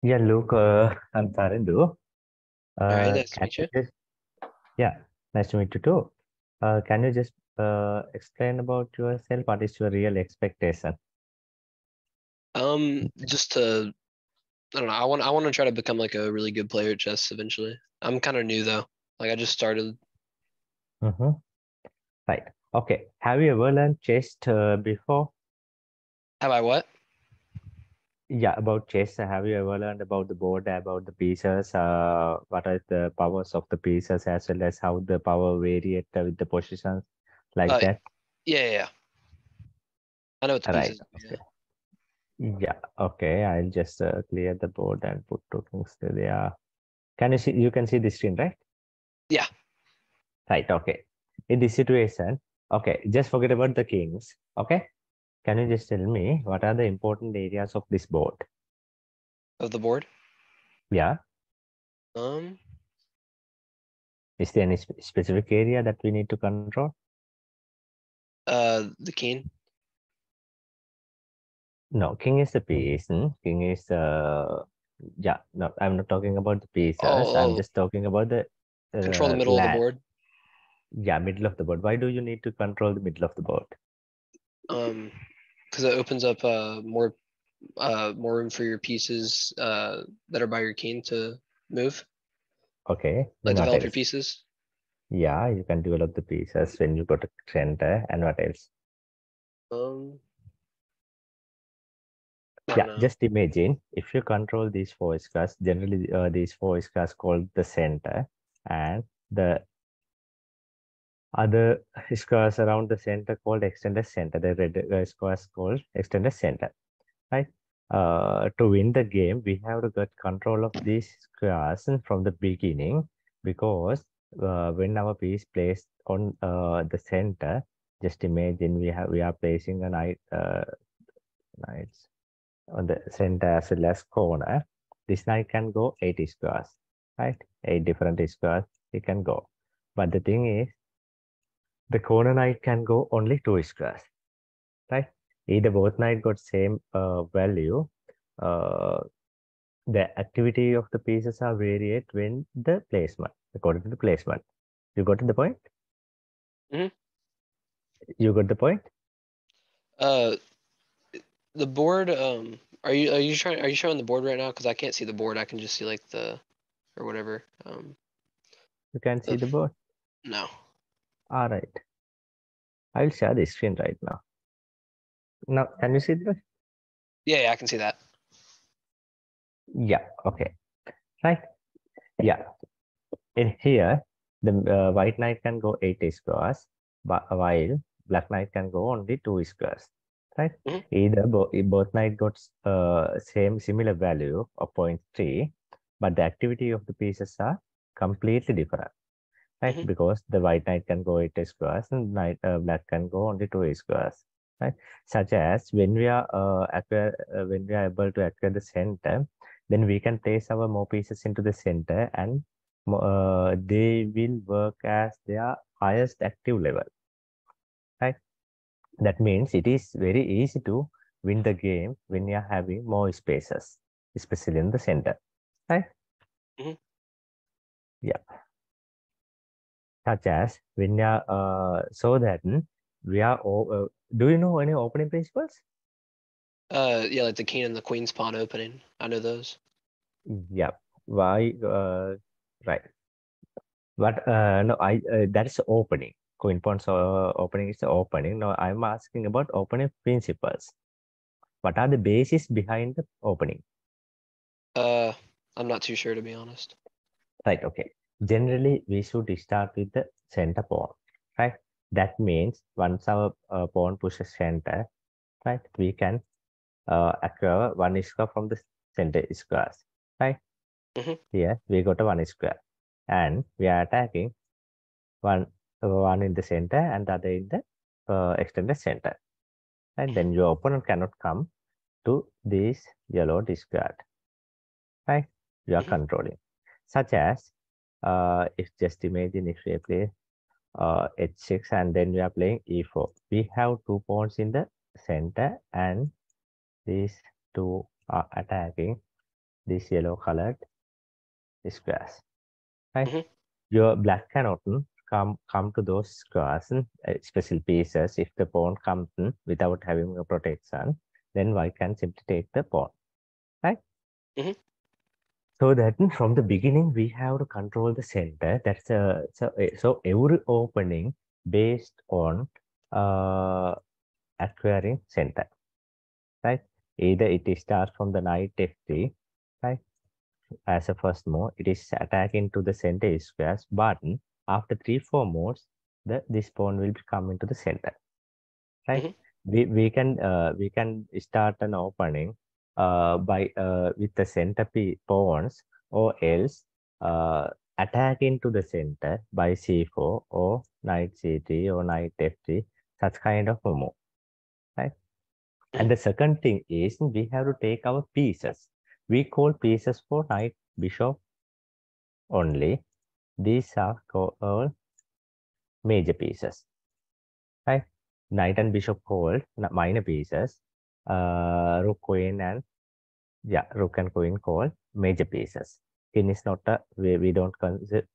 Yeah, Luke, I'm Tarindu. All right, nice to Can meet you you. just, yeah, nice to meet you too. Can you just explain about yourself? What is your real expectation? Just to I don't know. I want to try to become like a really good player at chess eventually. I'm kind of new though. Like I just started. Mm-hmm. Right. Okay. Have you ever learned chess before? Have I what? Yeah, about chess. Have you ever learned about the board, about the pieces? What are the powers of the pieces, as well as how the power variate with the positions, like Uh, that? yeah. I know what the Right. pieces do. Yeah. Okay. Yeah. Okay. I'll just clear the board and put two things there. Can you see? You can see the screen, right? Yeah. Right. Okay. In this situation, okay, just forget about the kings. Okay. Can you just tell me what are the important areas of this board? Of the board. Yeah. Um. Is there any specific area that we need to control? The king. No, king is the piece. King is yeah. No, I'm not talking about the pieces. I'm Oh, just talking about the control the middle of the land. board. Yeah, middle of the board. Why do you need to control the middle of the board? Um, because it opens up more room for your pieces that are by your king to move, Okay. like Then what develop your else? pieces. Yeah, you can develop the pieces when you go to center. And what else? Um. I don't Yeah, know. just imagine if you control these four squares, generally these four squares called the center, and the other squares around the center called extended center, the red squares called extended center, right? To win the game, we have to get control of these squares from the beginning, because when our piece placed on the center, just imagine we are placing a knight on the center as well as corner. This knight can go 80 squares, right? 8 different squares it can go. But the thing is, the corner knight can go only 2 squares, right? Either both knight got same value. Uh, the activity of the pieces are varied when the placement, according to the placement. You got the point? Hmm. You got the point? Uh, the board. Are you showing the board right now? Because I can't see the board. I can just see like the or whatever. You can see The the board. no. All right. I'll share the screen right now. Now, can you see the? Yeah, I can see that. Yeah. Okay. Right. Yeah. In here, the white knight can go 8 squares, but while black knight can go only 2 squares, right? Hmm. Either both knight got same similar value of zero point 0.3, but the activity of the pieces are completely different, right? Hmm. Because the white knight can go 8 squares and black can go only 2 squares, right? Such as when we are when we are able to acquire the center, then we can place our more pieces into the center, and they will work as their highest active level, right? That means it is very easy to win the game when you are having more spaces, especially in the center, right? Hmm. Yeah. Such as when you are so that we are do you know any opening principles? Yeah, like the king and the queen's pawn opening. I know those. Yeah. Why? Right. But no, I that is opening. Coin pawns opening is the opening. No, I'm asking about opening principles. What are the basis behind the opening? Uh, I'm not too sure to be honest. Right. Okay. Generally, we should start with the center pawn. Right. That means once our pawn pushes center, right, we can acquire one square from the center squares, right? Hmm. Here we got a one square, and we are attacking one in the center and the other in the extended center, and Hmm. then your opponent cannot come to this yellow discard, right? You are Hmm. controlling, such as if just imagine if we play h6 and then we are playing e4, we have 2 pawns in the center and these two are attacking. these yellow colored squares, right? Mhm. Your black cannot come to those squares and special pieces. If the pawn comes in without having a protection, then white can simply take the pawn, right? Mhm. So that from the beginning we have to control the center. That's so every opening based on uh, acquiring center, right? Either it starts from the knight f3, right? As a first move, it is attacking to the center squares, but after 3-4 moves, this pawn will come into the center, right? Mhm. We can start an opening by with the center pawns, or else uh, attack into the center by c4 or knight c3 or knight f3, such kind of a move, right? Mhm. And the second thing is we have to take our pieces. We call pieces for knight bishop only. These are called major pieces, right? Knight and bishop called minor pieces. Rook, queen, and yeah, rook and queen called major pieces. King is not a we don't consider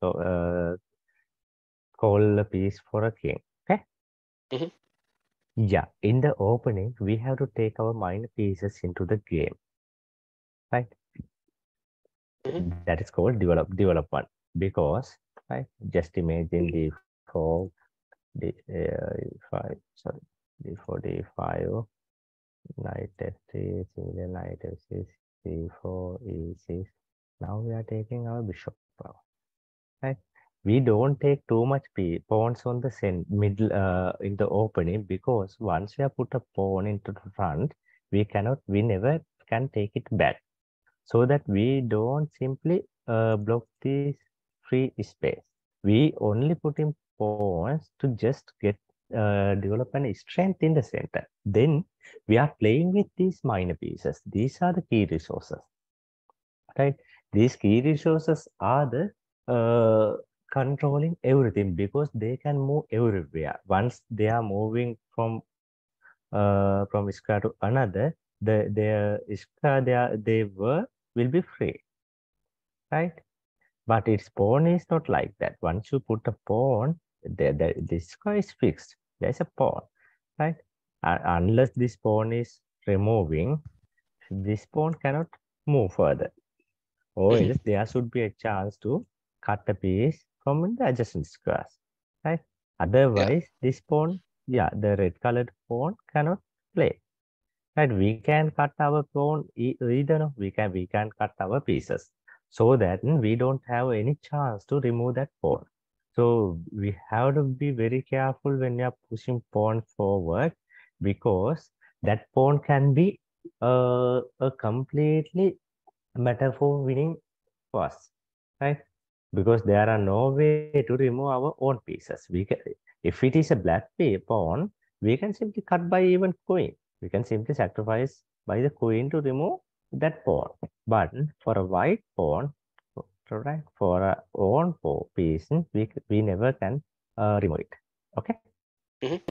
call a piece for a king. Okay. Mhm. Yeah, in the opening we have to take our minor pieces into the game, right? Mhm. That is called development, because right. Just imagine d4, d5, sorry, d4, d5. Knight f3, similar knight f6, c4, e6. Now we are taking our bishop power, right? We don't take too much pawns on the middle in the opening, because once we have put a pawn into the front, we never can take it back. So that we don't simply block this free space. We only put in pawns to just get develop an strength in the center. Then we are playing with these minor pieces. These are the key resources, right? These key resources are the controlling everything, because they can move everywhere. Once they are moving from square to another, their square they were will be free, right? But its pawn is not like that. Once you put a pawn, the square is fixed. There's a pawn, right? Unless this pawn is removing, this pawn cannot move further. Or Mhm. else there should be a chance to cut a piece from the adjacent squares, right? Yeah. Otherwise, this pawn, yeah, the red colored pawn cannot play. Right, we can cut our pawn either, no, we can cut our pieces, so that we don't have any chance to remove that pawn. So we have to be very careful when you are pushing pawn forward, because that pawn can be a completely metaphor winning for us, right? Because there are no way to remove our own pieces. If it is a black pawn, we can simply cut by even queen. We can simply sacrifice by the queen to remove that pawn. But for a white pawn, right, for our own piece, we never can remove it. Okay, Mhm.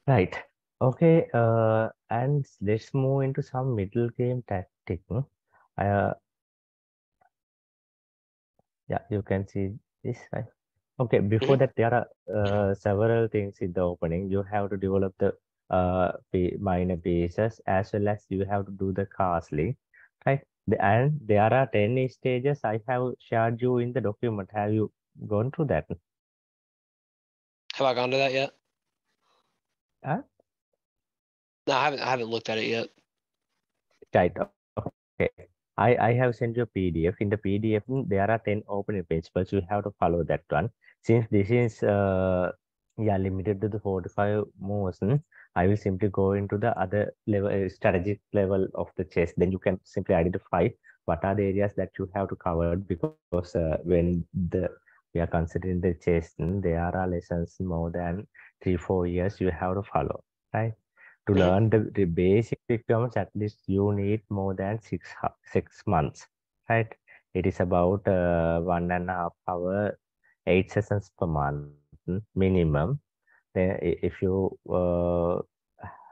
right. Okay, and let's move into some middle game tactic. Yeah, you can see this, right? Okay, before Mhm. that, there are several things in the opening. You have to develop the minor pieces, as well as you have to do the castling, right? And there are 10 stages I have shared you in the document. Have you gone through that? Have I gone to that yet? Uh, No, I haven't looked at it yet. right. Okay. I have sent you a PDF. In the PDF, there are 10 opening principles. You have to follow that one. Since this is yeah, limited to the 45 moves, I will simply go into the other level, strategic level of the chess. Then you can simply identify what are the areas that you have to cover, because when we are considering the chess, there are lessons more than 3-4 years you have to follow, right? To Mhm. learn the basic requirements, at least you need more than 6 months, right? It is about 1.5 hour, 8 sessions per month minimum. Then if you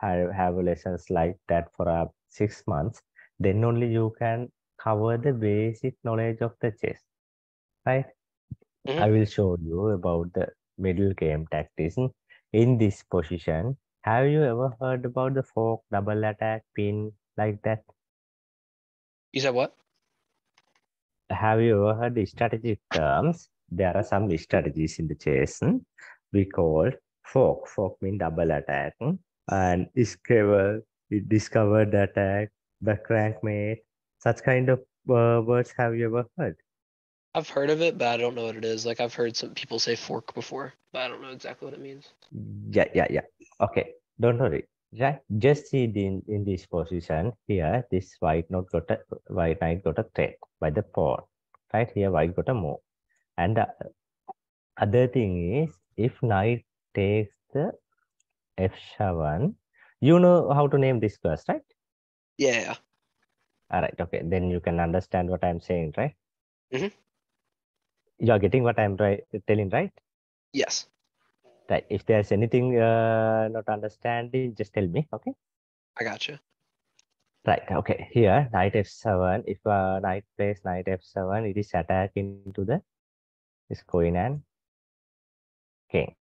have lessons like that for 6 months, then only you can cover the basic knowledge of the chess, right? Mhm. I will show you about the middle game tactics. In this position, have you ever heard about the fork, double attack, pin, like that? You said what? Have you ever heard the strategic terms? There are some strategies in the chess. We call fork. Fork means double attack. And discovered attack, the crankmate. Such kind of words have you ever heard? I've heard of it, but I don't know what it is. Like I've heard some people say fork before, but I don't know exactly what it means. Yeah. Okay, don't worry. Right, just see in this position here. This white knight got a threat by the pawn. Right here, white got a move, and the other thing is if knight takes the f7, you know how to name this class, right? Yeah. All right, okay, then you can understand what I'm saying, right? Mhm. You are getting what I'm telling, right? Yes. Right. If there's anything not understanding, just tell me. Okay. I gotcha. Right. Okay. Here, knight f7. If knight plays knight f7, it is attack into the this queen and king.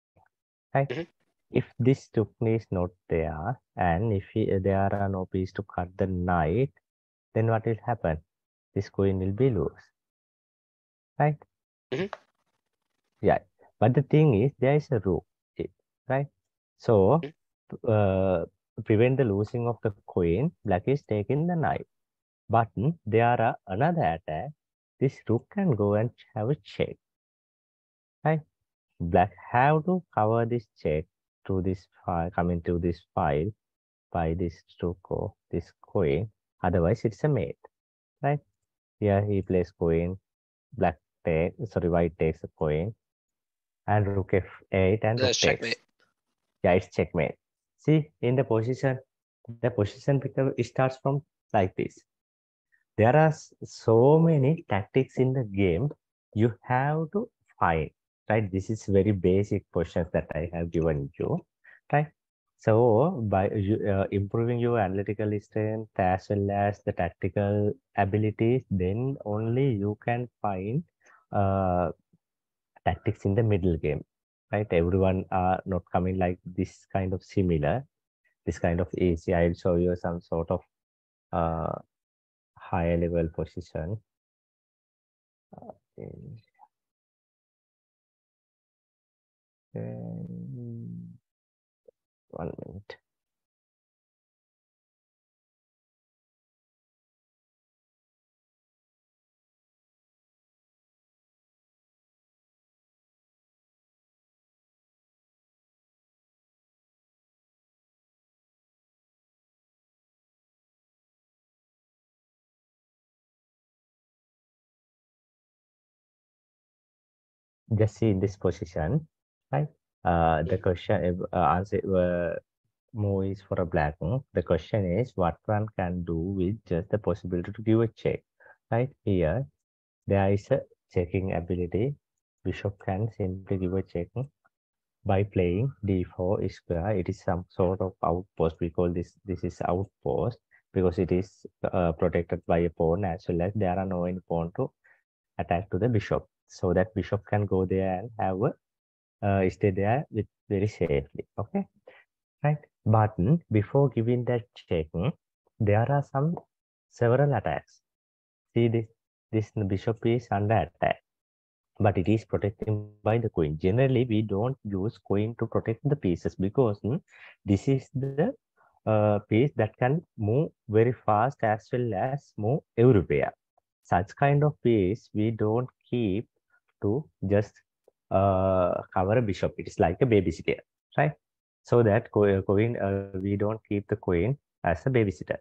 Right. Mhm. If this rook is not there, and if there are no piece to cut the knight, then what will happen? This queen will be loose. Right. Mhm. Yeah. But the thing is, there is a rook. Right. So, Mhm. to prevent the losing of the queen, black is taking the knight. But there are another attack. This rook can go and have a check. Right? Black have to cover this check to this file, coming to this file by this rook or this queen. Otherwise, it's a mate. Right? Here he plays queen. Black white takes a queen, and rook f8 and rook That's takes. checkmate. Yeah, it's checkmate. See, in the position starts from like this. There are so many tactics in the game you have to find, right? This is very basic questions that I have given you, right? So by improving your analytical strength as well as the tactical abilities, then only you can find uh, tactics in the middle game, right? Everyone are not coming like this kind of similar, this kind of easy. I'll show you some sort of uh, higher level position. Okay. And 1 minute. Just see in this position, right? The Mhm. question answer move is for a black. The question is what one can do with just the possibility to give a check, right? Here, there is a checking ability. Bishop can simply give a check by playing d4 square. It is some sort of outpost. We call this is outpost because it is protected by a pawn as well as there are no any pawn to attack to the bishop. So that bishop can go there and have a stay there with very safely. Okay, right? But before giving that check, there are some several attacks. See this bishop is under attack, but it is protected by the queen. Generally, we don't use queen to protect the pieces because this is the piece that can move very fast as well as move everywhere. Such kind of piece we don't keep to just cover a bishop. It is like a babysitter, right? So that queen, we don't keep the queen as a babysitter,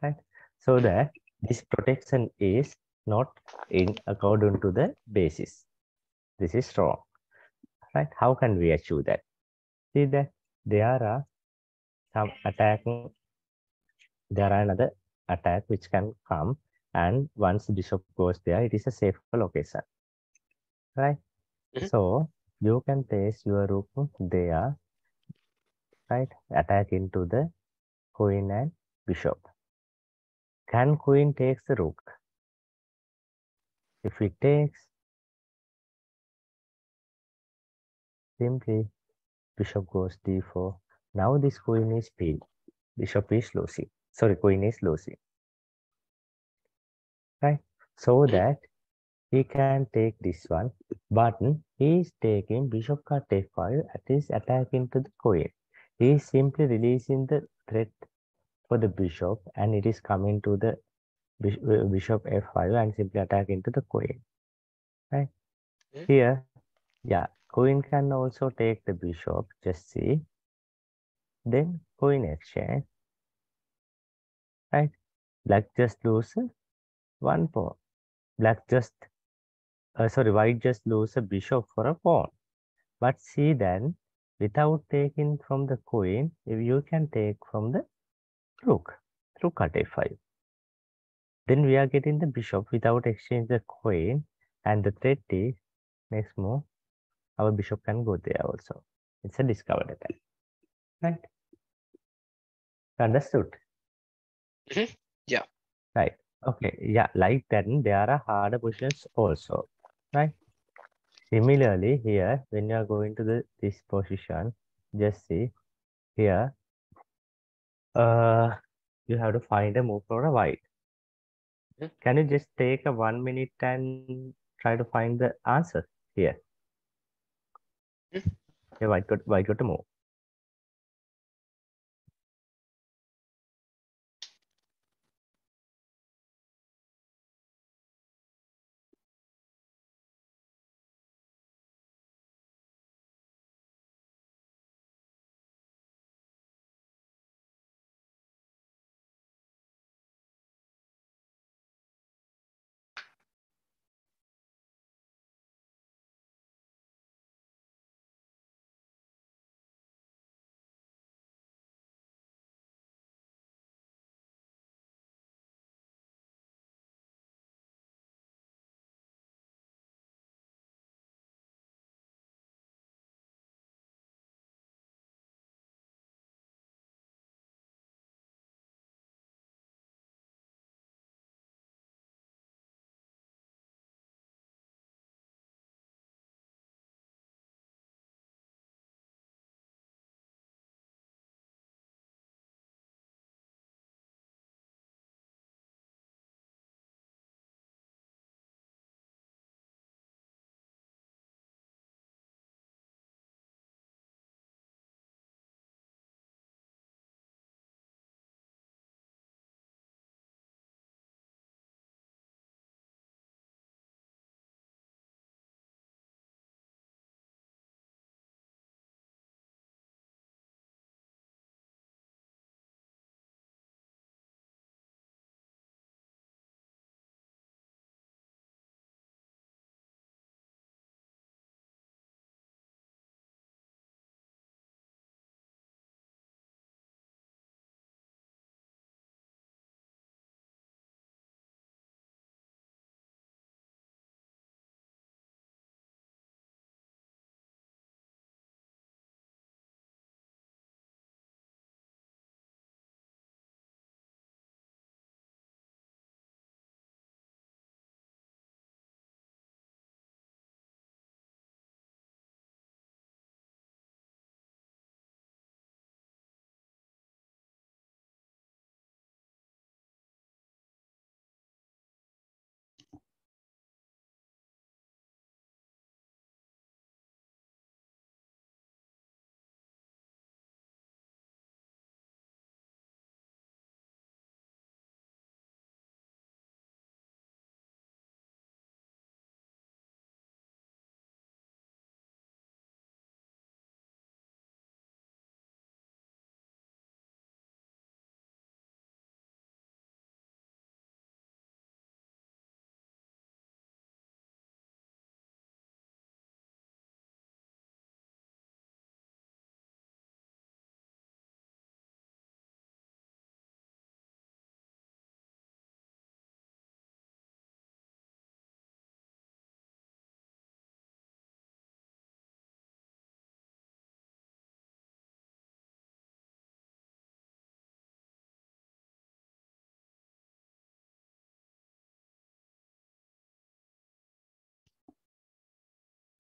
right? So Mhm. that this protection is not in according to the basis. This is wrong, right? How can we achieve that? See that there are some attack, there are another attack which can come, and once bishop goes there, it is a safer location, right? Mhm. So you can place your rook there, right? Attack into the queen and bishop. Can queen takes the rook? If it takes, simply bishop goes d4. Now this queen is pinned. Bishop is losing. Sorry, queen is losing. Right? So Mhm. that he can take this one, but he is taking bishop cut f5 at his attack into the queen. He is simply releasing the threat for the bishop and it is coming to the bishop f5 and simply attack into the queen. Right? Mhm. Here, yeah, queen can also take the bishop, just see. Then queen exchange, right? Black just loses one pawn. Black just, sorry, white just lose a bishop for a pawn. But see then, without taking from the queen, if you can take from the rook at a5. Then we are getting the bishop without exchange the queen, and the threat is next move. Our bishop can go there also. It's a discovered attack, right? Understood, Mhm. Yeah. right? Okay, yeah, like that. There are harder positions also, right? Similarly, here when you are going to this position, just see here. Uh, you have to find a move for a white. Mhm. Can you just take a 1 minute and try to find the answer here? Mhm. Yeah, white got a move.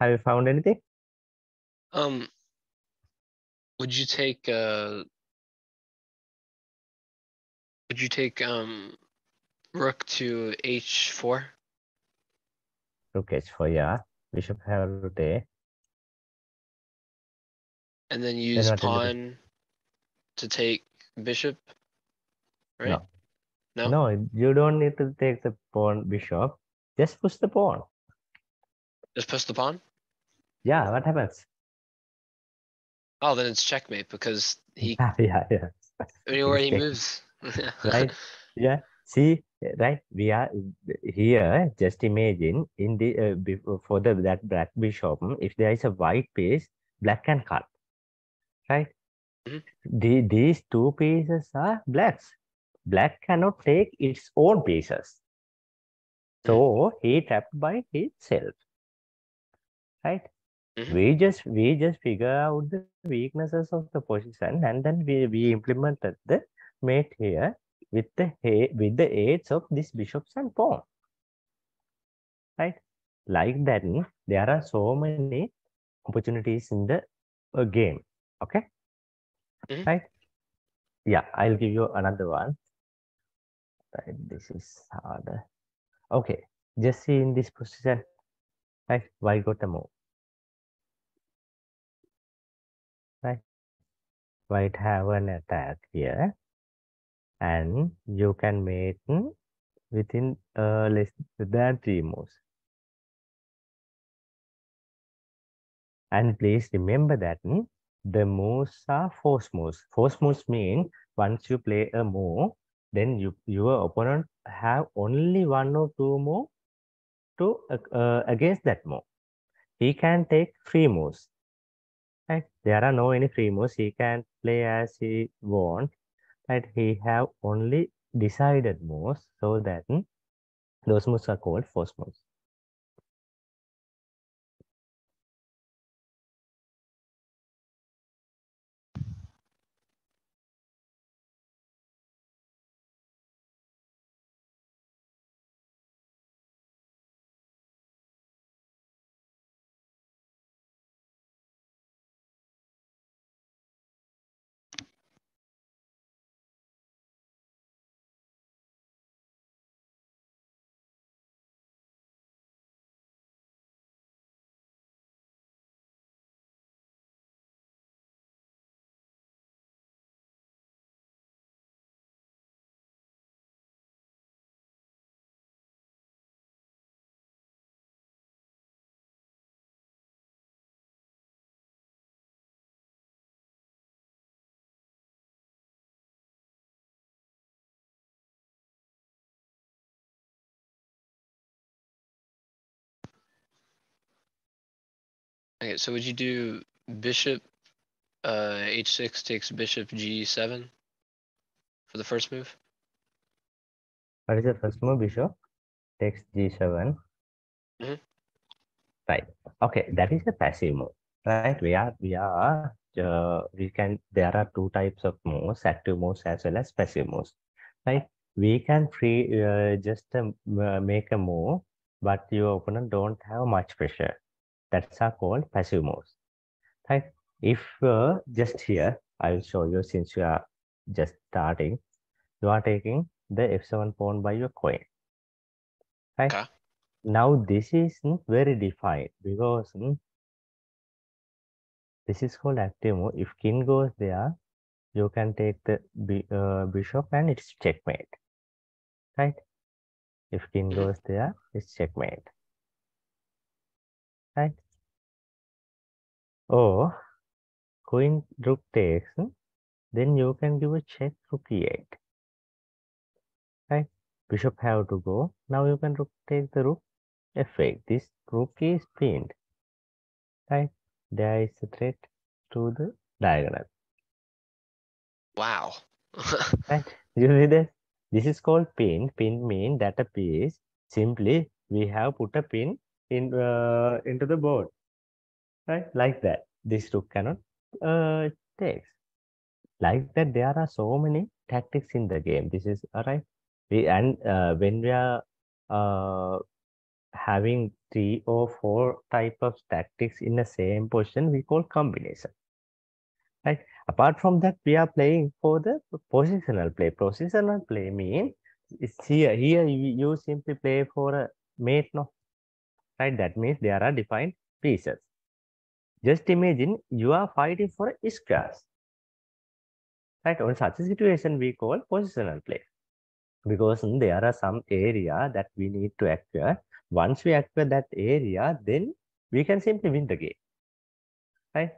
Have you found anything? Would you take rook to h4 Rook h4, yeah. Bishop have rotate. and then Then use what will you do? pawn to take bishop, right? No. No? No, you don't need to take the pawn bishop. Just push the pawn. Just push the pawn? Yeah, what happens? Oh, then it's checkmate because Yeah. It anywhere is he check, moves. right? Yeah. See, right? We are here. Just imagine in the for the that black bishop, if there is a white piece, black can cut, right? Mhm, These two pieces are blacks. Black cannot take its own pieces. mhm, So he trapped by himself, right? mhm. We just figure out the weaknesses of the position, and then we implemented the mate here with with the aids of these bishops and pawn, right? Like that, there are so many opportunities in the game. Okay, Mhm. right? Yeah, I'll give you another one. Right, this is harder. Okay, just see in this position, right? Why got a move, right? White have an attack here, and you can mate within less than 3 moves. And please remember that the moves are force moves. Force moves mean once you play a move, then your opponent have only one or two move to against that move. He can take free moves. Right? There are no any free moves. He can play as he wants. Right? He have only decided moves, so that those moves are called force moves. Okay, so would you do bishop h6 takes bishop g7 for the first move? What is the first move? Bishop takes g7. Mhm. Right. Okay, that is a passive move. Right. We can, there are two types of moves, active moves as well as passive moves. Right. We can just make a move, but your opponent don't have much pressure. That's are called passive moves. Right. If just here, I will show you since you are just starting, you are taking the f7 pawn by your queen. Right. Okay. Now this is very defined because this is called active move. If king goes there, you can take the bishop and it's checkmate, right? If king Mhm. goes there, it's checkmate, right? Or queen rook takes, then you can give a check rook e8, right? Bishop have to go. Now you can rook take the rook f8. This rook is pinned, right? There is a threat to the diagonal. Wow. Right? You see this? This is called pin. Pin mean that a piece simply we have put a pin in into the board, right? Like that. This rook cannot take. Like that, there are so many tactics in the game. This is all right. We and when we are uh, having 3 or 4 type of tactics in the same position, we call combination. Right? Apart from that, we are playing for the positional play. Positional play means it's here. Here you simply play for a mate, no? Right? That means there are defined pieces. Just imagine you are fighting for a squares. Right? On such a situation, we call positional play. Because there are some area that we need to acquire. Once we acquire that area, then we can simply win the game. Right?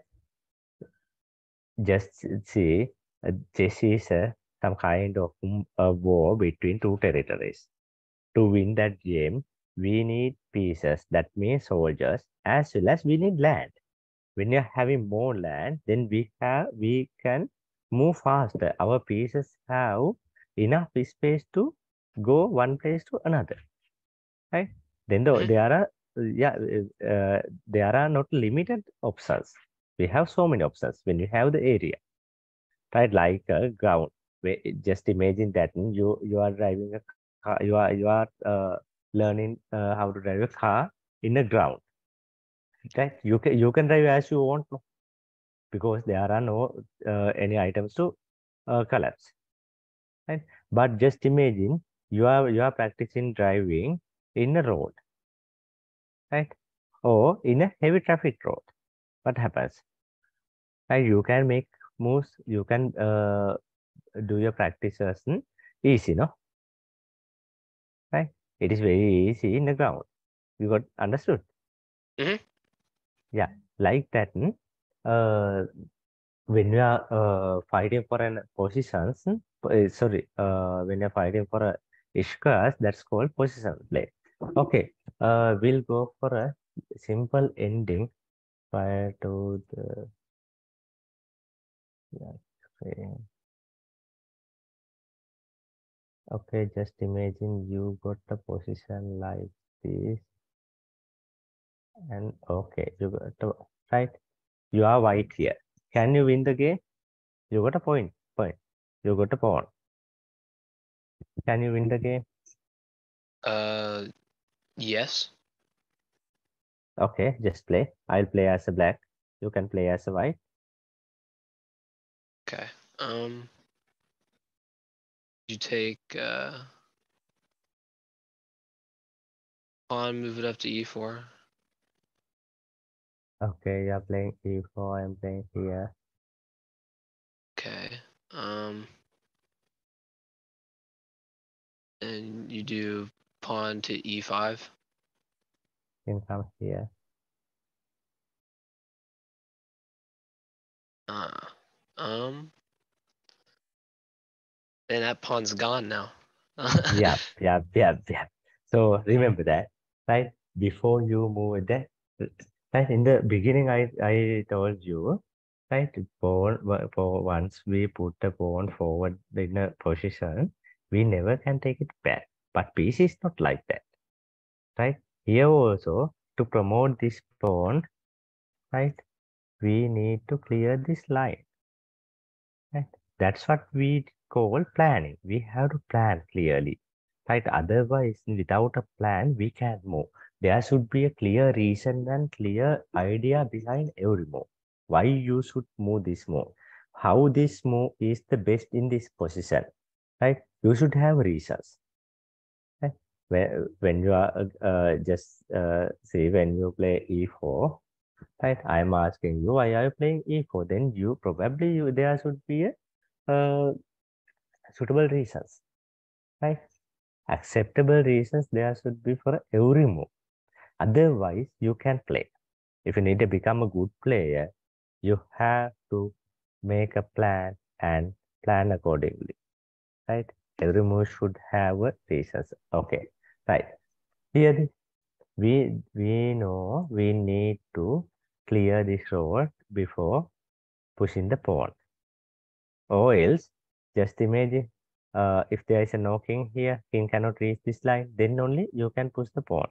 Just see, chess is some kind of a war between two territories. To win that game, we need pieces, that means soldiers, as well as we need land. When you're having more land, then we can move faster. Our pieces have enough space to go one place to another, right? Then Mhm. there are yeah there are not limited options. We have so many options when you have the area, right? Like a ground. Just imagine that you are driving a car, learning how to drive a car in a ground, right? You can drive as you want, no? Because there are no any items to collapse, right? But just imagine you are practicing driving in a road, right? Or in a heavy traffic road. What happens? Right? You can make moves. You can do your practices easy, no? Right? It is very easy in the ground. You got understood? Mhm. Yeah, like that. Uh, when you are fighting for an positions, sorry, when you're fighting for a ishkas, that's called position play. Okay, we'll go for a simple ending prior to the yeah, okay. Okay, just imagine you got the position like this, and okay, you got the right. You are white here. Can you win the game? You got a point. Point. You got a pawn. Can you win the game? Uh, yes. Okay, just play. I'll play as a black. You can play as a white. Okay. You take pawn, move it up to e4. Okay, you're playing e4. I'm playing here. Okay. Um, and you do pawn to e5. You can come here. Uh, um, and that pawn's gone now. Yeah, yeah, yeah, yeah. So remember that, right? Before you move that, right? In the beginning, I told you, right? Pawn for once we put the pawn forward in a position, we never can take it back. But piece is not like that, right? Here also to promote this pawn, right? We need to clear this line. Right? That's what we call planning. We have to plan clearly. Right? Otherwise, without a plan, we can't move. There should be a clear reason and clear idea behind every move. Why you should move this move. How this move is the best in this position. Right? You should have reasons. Right? When you are just say when you play e4, right? I'm asking you why are you playing e4? Then you probably there should be a suitable reasons, right? Acceptable reasons there should be for every move. Otherwise, you can play. If you need to become a good player, you have to make a plan and plan accordingly, right? Every move should have a reasons. Okay, right. Here we know we need to clear this road before pushing the pawn. Or else, just imagine if there is a no king here, king cannot reach this line, then only you can push the pawn,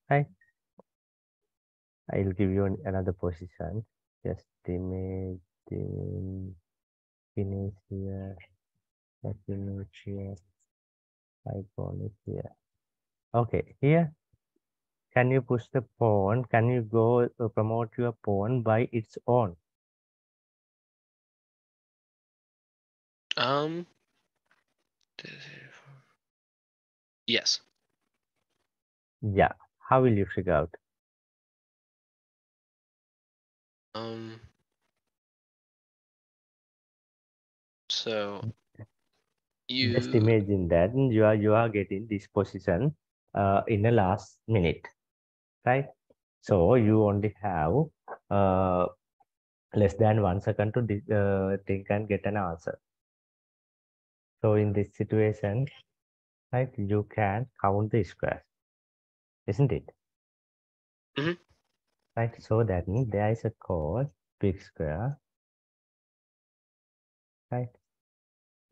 right? I will give you another position. Just imagine finish here, let image here, my pawn is here. Okay, here can you push the pawn? Can you go promote your pawn by its own? Um. Yes. Yeah. How will you figure out? Um. So Just you. imagine that you are getting this position in the last minute, right? So you only have uh, less than 1 second to think and get an answer. So in this situation, right, you can count the squares, isn't it? Mhm. Right. So that means there is a called big square, right?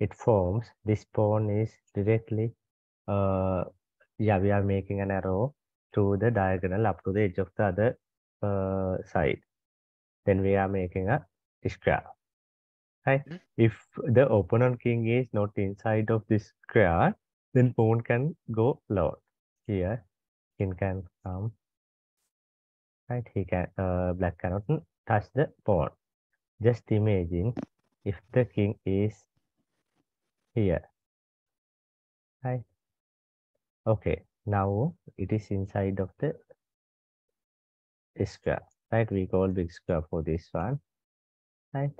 It forms this pawn is directly yeah, we are making an arrow to the diagonal up to the edge of the other side. Then we are making a square, right? Mhm. If the opponent king is not inside of this square, then pawn can go low. Here, king can come, right? He can, black cannot touch the pawn. Just imagine if the king is here, right? Okay, now it is inside of the square, right? We call big square for this one, right?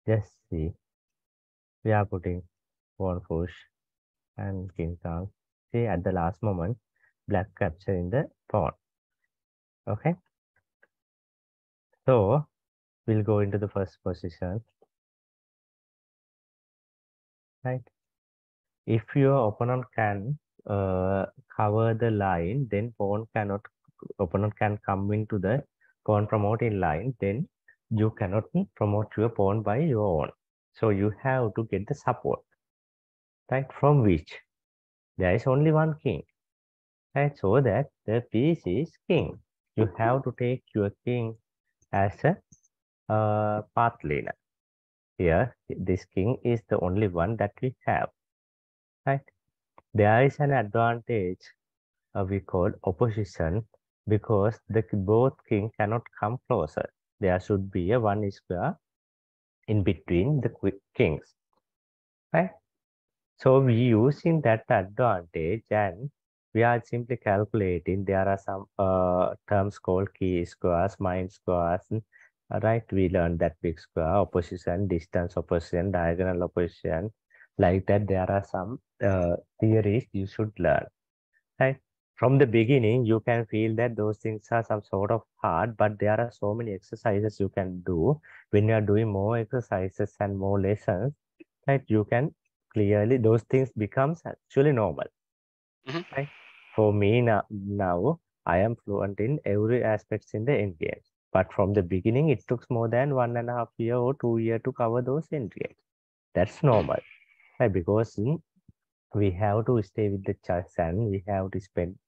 Just see, we are putting pawn push and king comes. See, at the last moment, black capturing the pawn. Okay, so we'll go into the first position, right? If your opponent can cover the line, then pawn cannot. Opponent can come into the pawn promoting line. Then you cannot promote your pawn by your own. So you have to get the support, right? From which there is only one king, right? So that the piece is king. You have to take your king as a path leader. Here, this king is the only one that we have, right? There is an advantage we call opposition because the both king cannot come closer. There should be a one square in between the kings, right? So we using that advantage and we are simply calculating. There are some terms called key squares, mind squares, right? We learned that big square, opposition, distance opposition, diagonal opposition. Like that, there are some theories you should learn, right? From the beginning, you can feel that those things are some sort of hard, but there are so many exercises you can do. When you are doing more exercises and more lessons, right, you can clearly those things becomes actually normal, Mhm. right? For me now I am fluent in every aspects in the end games. But from the beginning, it took more than 1.5 year or 2 year to cover those end games. That's Mhm. normal, right? Because we have to stay with the chess and we have to spend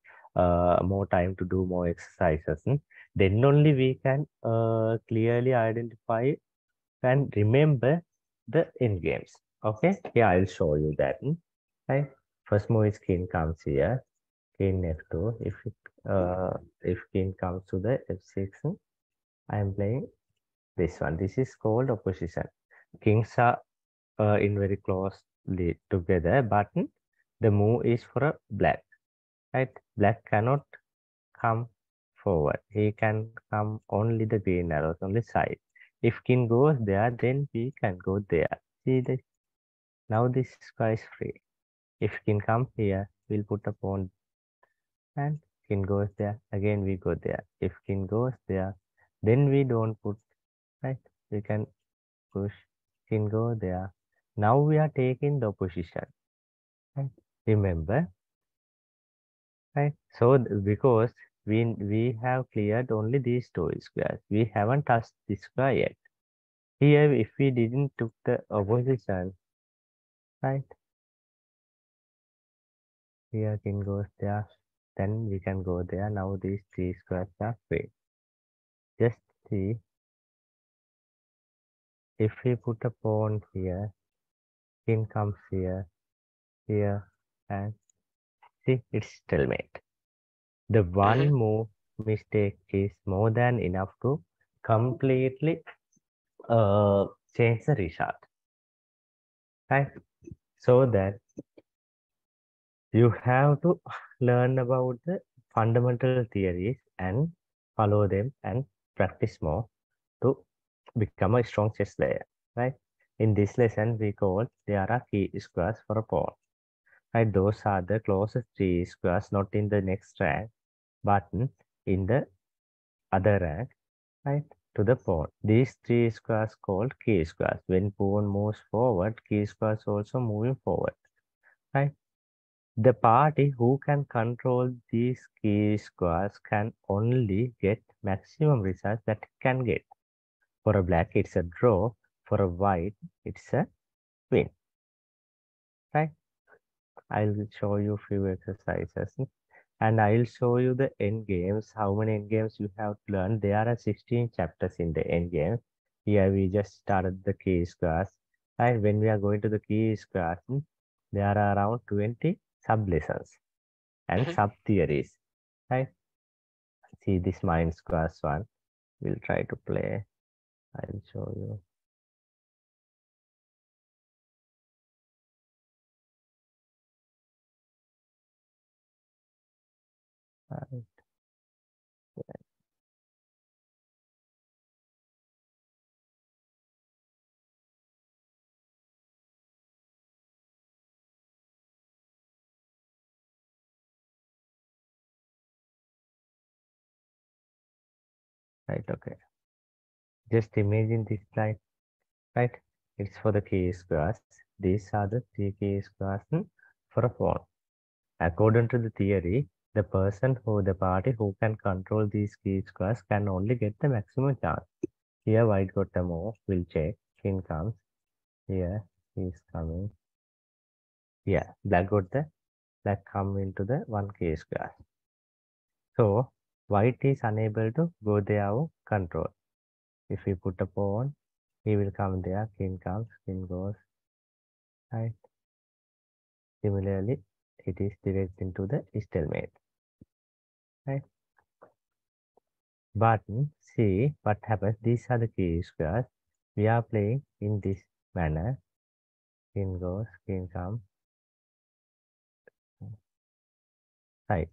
more time to do more exercises. Then only we can clearly identify and remember the end games. Okay, yeah, I'll show you that. Right, first move is king comes here, king f2. If king comes to the f6, I am playing this one. This is called opposition. Kings are in very closely together, but the move is for a black, right? Black cannot come forward. He can come only the green arrows, only side. If king goes there, then he can go there. See this? Now this square is free. If king come here, we'll put a pawn and king goes there. Again we go there. If king goes there, then we don't put, right? We can push, king go there. Now we are taking the position. Right? Remember, right? So because we have cleared only these two squares, we haven't touched this square yet. Here, if we didn't took the opposition, right? Here king goes there, then we can go there. Now these three squares are free. Just see if we put a pawn here, king comes here, here, and see it's stalemate. The one Mm-hmm. move mistake is more than enough to completely uh, change the result, right? So that you have to learn about the fundamental theories and follow them and practice more to become a strong chess player, right? In this lesson, we call there are key squares for a pawn, right? Those are the closest three squares, not in the next rank, but in the other rank, right? To the pawn. These three squares called key squares. When pawn moves forward, key squares also moving forward, right? The party who can control these key squares can only get maximum results that it can get. For a black, it's a draw. For a white, it's a win, right? I'll show you few exercises and I'll show you the end games, how many end games you have to learn. There are 16 chapters in the end game. Here we just started the keys class. And when we are going to the keys class, there are around 20 sub lessons and Mm-hmm. sub theories. Right? See this minds class one. We'll try to play. I'll show you. Right, right, okay. Just imagine this slide, right? It's for the keys class. These are the three keys class for a phone. According to the theory, the person who the party who can control these key squares can only get the maximum chance. Here white got a move, will check, king comes, here he's coming. Yeah, black come into the one key square. So white is unable to go there or control. If we put a pawn, he will come there, king comes, king goes, right? Similarly, it is direct into the stalemate, right? But see what happens. These are the key squares. We are playing in this manner. King goes, king comes. Right.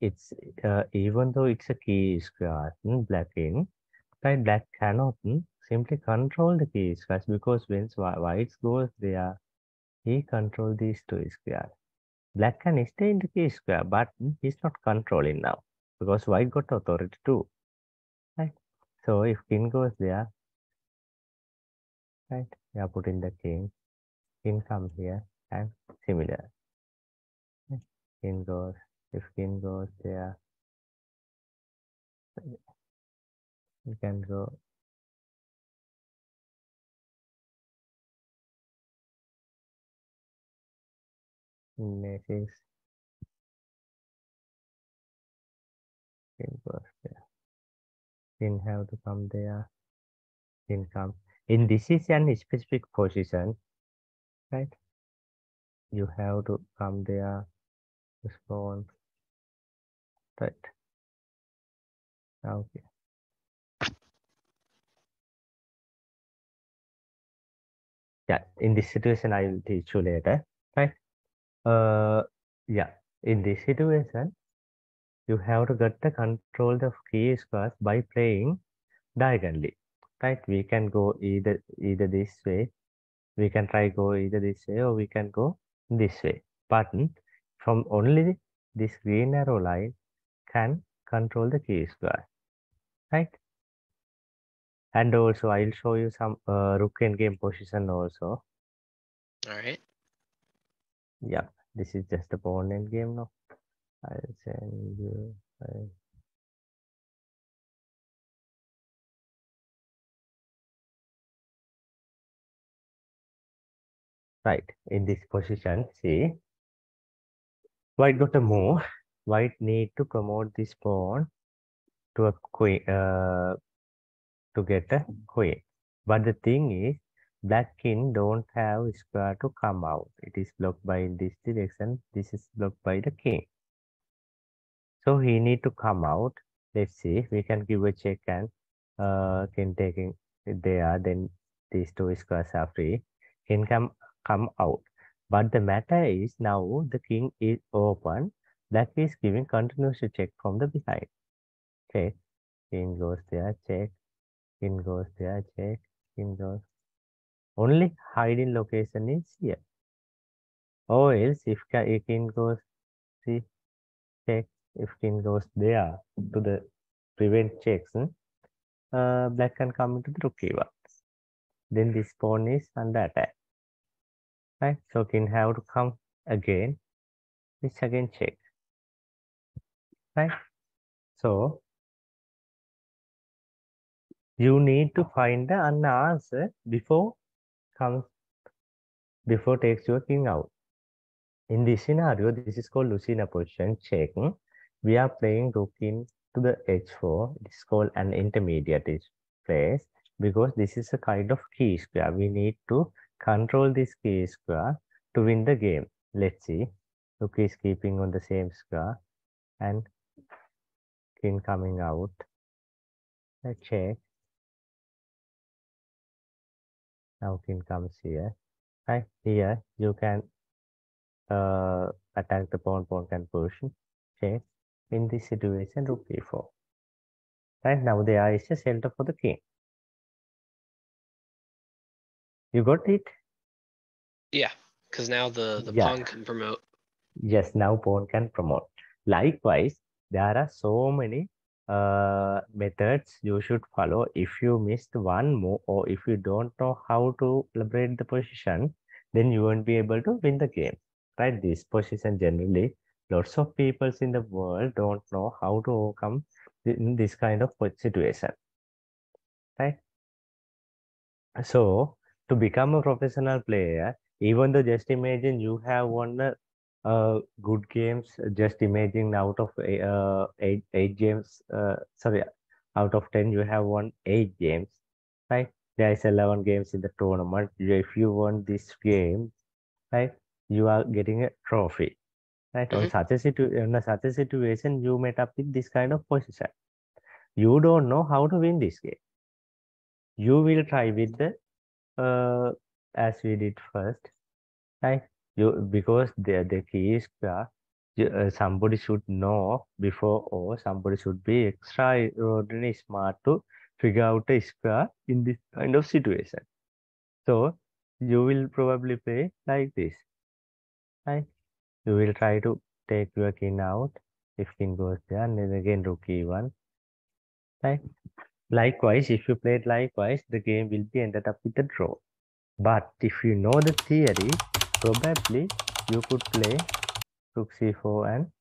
It's even though it's a key square, black in, right? Black cannot simply control the key squares because when white goes there, he control these two squares. Black can stay in the key square, but he's not controlling now because white got authority too, right? So if king goes there, right, we are putting the king comes here, and similar. King goes, if king goes there, you can go next, king goes there. King have to come there, king come. In this is an specific position, right? You have to come there, spawn, right? Okay. Yeah, in this situation, I will teach you later, right? Uh, yeah, in this situation, you have to get the control of key squares by playing diagonally, right? We can go either this way. We can try go either this way or we can go this way. But from only this green arrow line can control the key square, right? And also I'll show you some rook endgame position also. All right. Yeah, this is just a pawn endgame now. I'll send you. Right, in this position, see, white got a move. White need to promote this pawn to a queen, to get a queen. But the thing is, black king don't have square to come out. It is blocked by this direction. This is blocked by the king. So he need to come out. Let's see. We can give a check and can taking there. Then these two squares are free. Can come out. But the matter is now the king is open. That is giving continuous check from the behind. Check. King goes there. Check. King goes there. Check. King goes. Only hiding location is here. Or else if king goes, see, check. If king goes there to the prevent checks, black can come into the rook e1. Then this pawn is under attack, right? So king have to come again. This again check, right? So you need to find the answer comes before takes your king out. In this scenario, this is called Lucina position check. We are playing rook in to the h4. It is called an intermediate place because this is a kind of key square. We need to control this key square to win the game. Let's see. Rook is keeping on the same square and king coming out. Let's check. Now king comes here. Right here, you can attack the pawn. Pawn can push. Check. In this situation, rook e4. Right now, there is a center for the king. You got it? Yeah, because now the Yeah. pawn can promote. Yes, now pawn can promote. Likewise, there are so many methods you should follow. If you missed one move or if you don't know how to liberate the position, then you won't be able to win the game. Right? This position generally, lots of people in the world don't know how to overcome in this kind of situation. Right? So, to become a professional player, even though just imagine you have won good games, just imagine out of eight games, sorry, out of 10, you have won 8 games, right? There is 11 games in the tournament. If you won this game, right, you are getting a trophy, right? Hmm. In such a situation, you met up with this kind of position. You don't know how to win this game. You will try with the as we did first, right? Because the key is somebody should know before or somebody should be extraordinarily smart to figure out a square in this kind of situation. So you will probably play like this, right? You will try to take your king out if king goes there and then again rook e1, right? Likewise, if you played likewise, the game will be ended up with a draw. But if you know the theory, probably you could play rook c4 and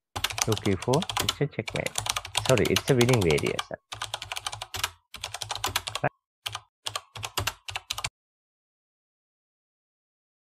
rook e4. It's a checkmate. Sorry, it's a winning variation.